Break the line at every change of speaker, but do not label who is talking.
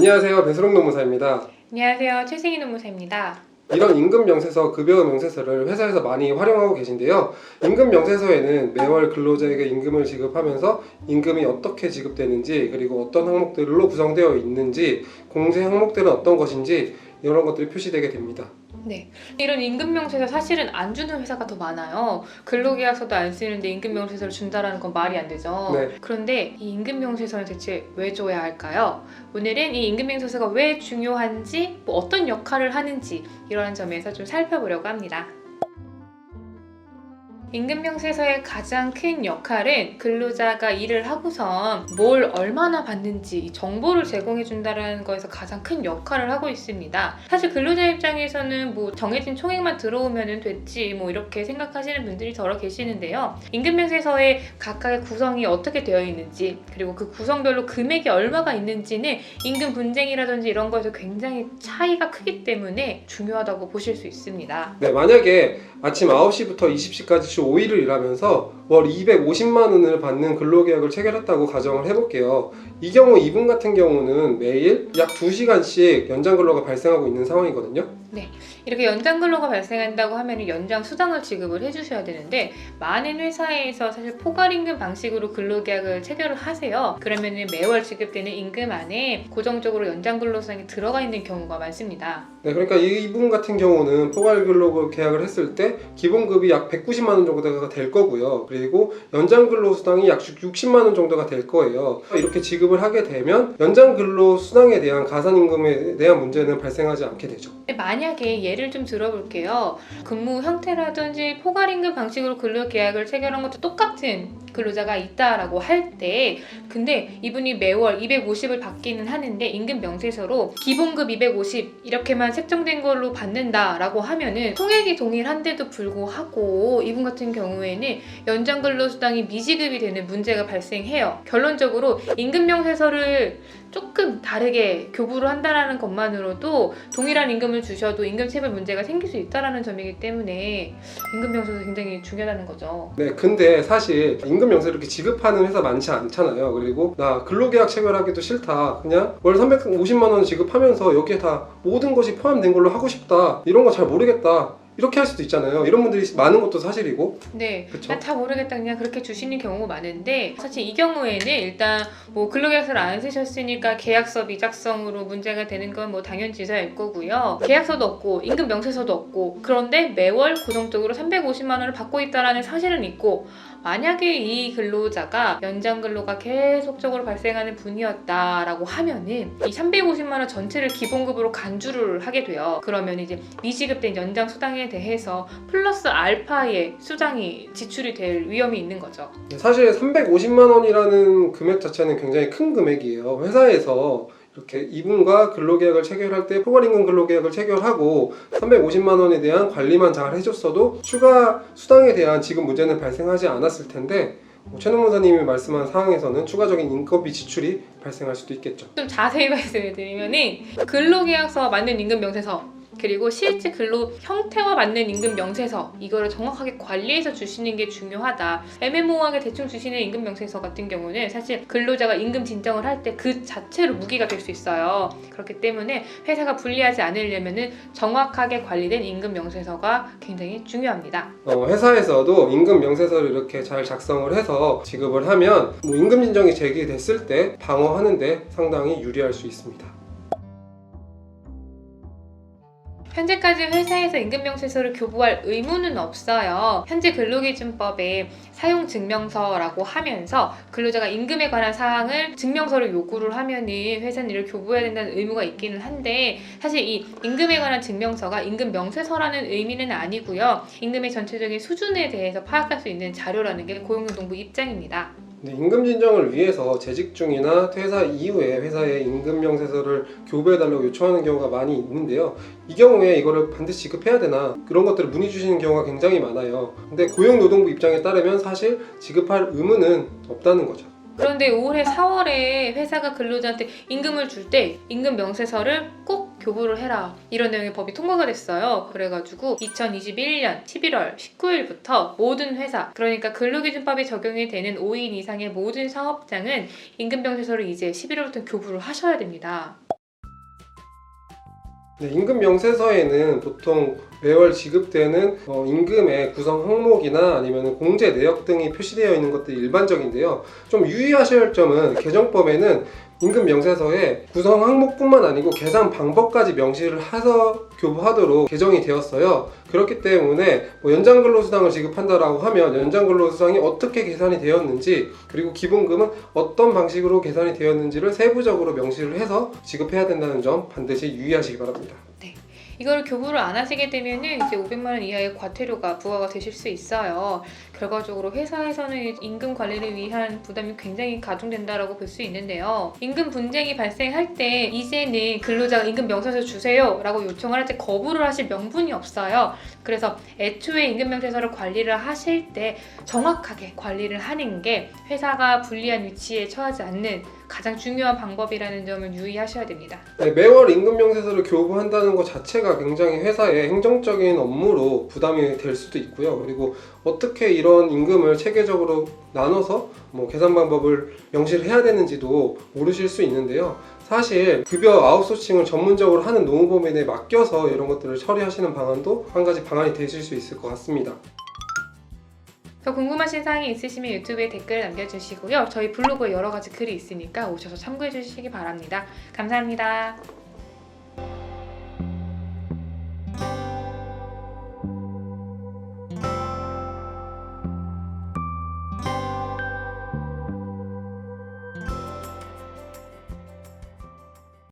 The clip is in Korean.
안녕하세요. 배수롱 노무사입니다.
안녕하세요. 최승희 노무사입니다.
이런 임금명세서, 급여명세서를 회사에서 많이 활용하고 계신데요. 임금명세서에는 매월 근로자에게 임금을 지급하면서 임금이 어떻게 지급되는지, 그리고 어떤 항목들로 구성되어 있는지, 공제 항목들은 어떤 것인지 이런 것들이 표시되게 됩니다.
네, 이런 임금명세서 사실은 안 주는 회사가 더 많아요. 근로계약서도 안 쓰는데 임금명세서를 준다라는 건 말이 안 되죠.
네.
그런데 이 임금명세서는 대체 왜 줘야 할까요? 오늘은 이 임금명세서가 왜 중요한지, 어떤 역할을 하는지 이러한 점에서 좀 살펴보려고 합니다. 임금명세서의 가장 큰 역할은 근로자가 일을 하고선 뭘 얼마나 받는지 이 정보를 제공해 준다는 거에서 가장 큰 역할을 하고 있습니다. 사실 근로자 입장에서는 정해진 총액만 들어오면 됐지 이렇게 생각하시는 분들이 더러 계시는데요. 임금명세서의 각각의 구성이 어떻게 되어 있는지, 그리고 그 구성별로 금액이 얼마가 있는지는 임금 분쟁이라든지 이런 거에서 굉장히 차이가 크기 때문에 중요하다고 보실 수 있습니다.
네, 만약에 아침 9시부터 20시까지 주 5일을 일하면서 월 250만 원을 받는 근로계약을 체결했다고 가정을 해볼게요. 이 경우 이분 같은 경우는 매일 약 2시간씩 연장 근로가 발생하고 있는 상황이거든요.
네, 이렇게 연장 근로가 발생한다고 하면 연장 수당을 지급을 해주셔야 되는데, 많은 회사에서 사실 포괄임금 방식으로 근로계약을 체결을 하세요. 그러면 매월 지급되는 임금 안에 고정적으로 연장 근로 수당이 들어가 있는 경우가 많습니다.
네, 그러니까 이분 같은 경우는 포괄 근로 계약을 했을 때 기본급이 약 190만 원 정도가 될 거고요. 그리고 연장 근로 수당이 약 60만 원 정도가 될 거예요. 이렇게 지급을 하게 되면 연장 근로 수당에 대한 가산 임금에 대한 문제는 발생하지 않게 되죠.
만약에 예를 좀 들어볼게요. 근무 형태라든지 포괄임금 방식으로 근로계약을 체결한 것도 똑같은 근로자가 있다라고 할 때, 근데 이분이 매월 250을 받기는 하는데 임금 명세서로 기본급 250 이렇게만 책정된 걸로 받는다라고 하면은 총액이 동일한데도 불구하고 이분 같은 경우에는 연장 근로수당이 미지급이 되는 문제가 발생해요. 결론적으로 임금 명세서를 조금 다르게 교부를 한다는 것만으로도 동일한 임금을 주셔도 임금 체불 문제가 생길 수 있다는 점이기 때문에 임금 명세서 굉장히 중요하다는 거죠.
네, 근데 사실 임금 명세를 이렇게 지급하는 회사 많지 않잖아요. 그리고 나 근로계약 체결하기도 싫다, 그냥 월 350만 원 지급하면서 여기에 다 모든 것이 포함된 걸로 하고 싶다, 이런 거 잘 모르겠다, 이렇게 할 수도 있잖아요. 이런 분들이 많은 것도 사실이고.
네,
그쵸?
다 모르겠다 그냥 그렇게 주시는 경우가 많은데, 사실 이 경우에는 일단 근로계약서를 안 쓰셨으니까 계약서 미작성으로 문제가 되는 건 당연지사일 거고요. 계약서도 없고 임금 명세서도 없고, 그런데 매월 고정적으로 350만 원을 받고 있다는 사실은 있고, 만약에 이 근로자가 연장 근로가 계속적으로 발생하는 분이었다라고 하면은 이 350만 원 전체를 기본급으로 간주를 하게 돼요. 그러면 이제 미지급된 연장 수당에 대해서 플러스 알파의 수당이 지출이 될 위험이 있는 거죠.
사실 350만 원이라는 금액 자체는 굉장히 큰 금액이에요. 회사에서 이렇게 이분과 근로계약을 체결할 때 포괄임금 근로계약을 체결하고 350만 원에 대한 관리만 잘 해줬어도 추가 수당에 대한 지급 문제는 발생하지 않았을 텐데, 최 노무사님이 말씀한 사항에서는 추가적인 인건비 지출이 발생할 수도 있겠죠.
좀 자세히 말씀을 드리면은, 근로계약서와 맞는 임금 명세서, 그리고 실제 근로 형태와 맞는 임금 명세서, 이거를 정확하게 관리해서 주시는 게 중요하다. 애매모호하게 대충 주시는 임금 명세서 같은 경우는 사실 근로자가 임금 진정을 할 때 그 자체로 무기가 될 수 있어요. 그렇기 때문에 회사가 불리하지 않으려면은 정확하게 관리된 임금 명세서가 굉장히 중요합니다.
회사에서도 임금 명세서를 이렇게 잘 작성을 해서 지급을 하면 임금 진정이 제기됐을 때 방어하는데 상당히 유리할 수 있습니다.
현재까지 회사에서 임금명세서를 교부할 의무는 없어요. 현재 근로기준법에 사용증명서라고 하면서 근로자가 임금에 관한 사항을 증명서를 요구를 하면은 회사는 이를 교부해야 된다는 의무가 있기는 한데, 사실 이 임금에 관한 증명서가 임금명세서라는 의미는 아니고요. 임금의 전체적인 수준에 대해서 파악할 수 있는 자료라는 게 고용노동부 입장입니다.
네, 임금 진정을 위해서 재직 중이나 퇴사 이후에 회사에 임금 명세서를 교부해달라고 요청하는 경우가 많이 있는데요. 이 경우에 이거를 반드시 지급해야 되나, 그런 것들을 문의 주시는 경우가 굉장히 많아요. 근데 고용노동부 입장에 따르면 사실 지급할 의무는 없다는 거죠.
그런데 올해 4월에 회사가 근로자한테 임금을 줄 때 임금 명세서를 꼭 교부를 해라, 이런 내용의 법이 통과가 됐어요. 그래가지고 2021년 11월 19일부터 모든 회사, 그러니까 근로기준법이 적용이 되는 5인 이상의 모든 사업장은 임금 명세서를 이제 11월부터 교부를 하셔야 됩니다.
네, 임금 명세서에는 보통 매월 지급되는 임금의 구성 항목이나 아니면 공제 내역 등이 표시되어 있는 것들이 일반적인데요. 좀 유의하셔야 할 점은 개정법에는 임금 명세서에 구성 항목뿐만 아니고 계산 방법까지 명시를 해서 교부하도록 개정이 되었어요. 그렇기 때문에 연장 근로수당을 지급한다라고 하면 연장 근로수당이 어떻게 계산이 되었는지, 그리고 기본금은 어떤 방식으로 계산이 되었는지를 세부적으로 명시를 해서 지급해야 된다는 점 반드시 유의하시기 바랍니다.
이걸 교부를 안 하시게 되면은 이제 500만 원 이하의 과태료가 부과가 되실 수 있어요. 결과적으로 회사에서는 임금 관리를 위한 부담이 굉장히 가중된다라고 볼 수 있는데요. 임금 분쟁이 발생할 때 이제는 근로자가 임금 명세서 주세요라고 요청을 할 때 거부를 하실 명분이 없어요. 그래서 애초에 임금 명세서를 관리를 하실 때 정확하게 관리를 하는 게 회사가 불리한 위치에 처하지 않는 가장 중요한 방법이라는 점을 유의하셔야 됩니다.
네, 매월 임금 명세서를 교부한다는 것 자체가 굉장히 회사의 행정적인 업무로 부담이 될 수도 있고요. 그리고 어떻게 이런 임금을 체계적으로 나눠서 계산 방법을 명시를 해야 되는지도 모르실 수 있는데요. 사실 급여 아웃소싱을 전문적으로 하는 노무법인에 맡겨서 이런 것들을 처리하시는 방안도 한 가지 방안이 되실 수 있을 것 같습니다.
더 궁금하신 사항이 있으시면 유튜브에 댓글 남겨주시고요. 저희 블로그에 여러 가지 글이 있으니까 오셔서 참고해 주시기 바랍니다. 감사합니다.